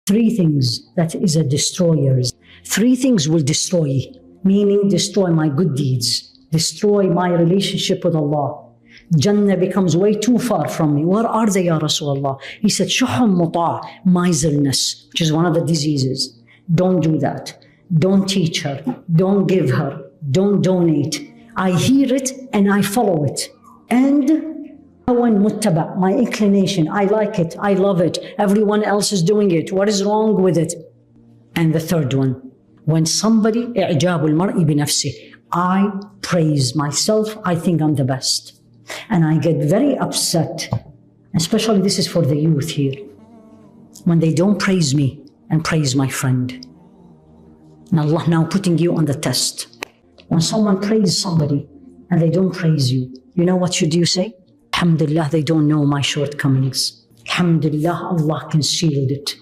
three things that is a destroyers. Three things will destroy, meaning destroy my good deeds, destroy my relationship with Allah. Jannah becomes way too far from me. Where are they, Ya Rasulullah? He said, shuhum muta', miserliness, which is one of the diseases. Don't do that. Don't teach her. Don't give her. Don't donate. I hear it and I follow it. And hawan muttaba', my inclination. I like it. I love it. Everyone else is doing it. What is wrong with it? And the third one, when somebody, i'jabul mar'i bi nafsi, I praise myself. I think I'm the best. And I get very upset, especially this is for the youth here, when they don't praise me and praise my friend. And Allah now putting you on the test. When someone praises somebody and they don't praise you, you know what should you say? Alhamdulillah, they don't know my shortcomings. Alhamdulillah, Allah concealed it.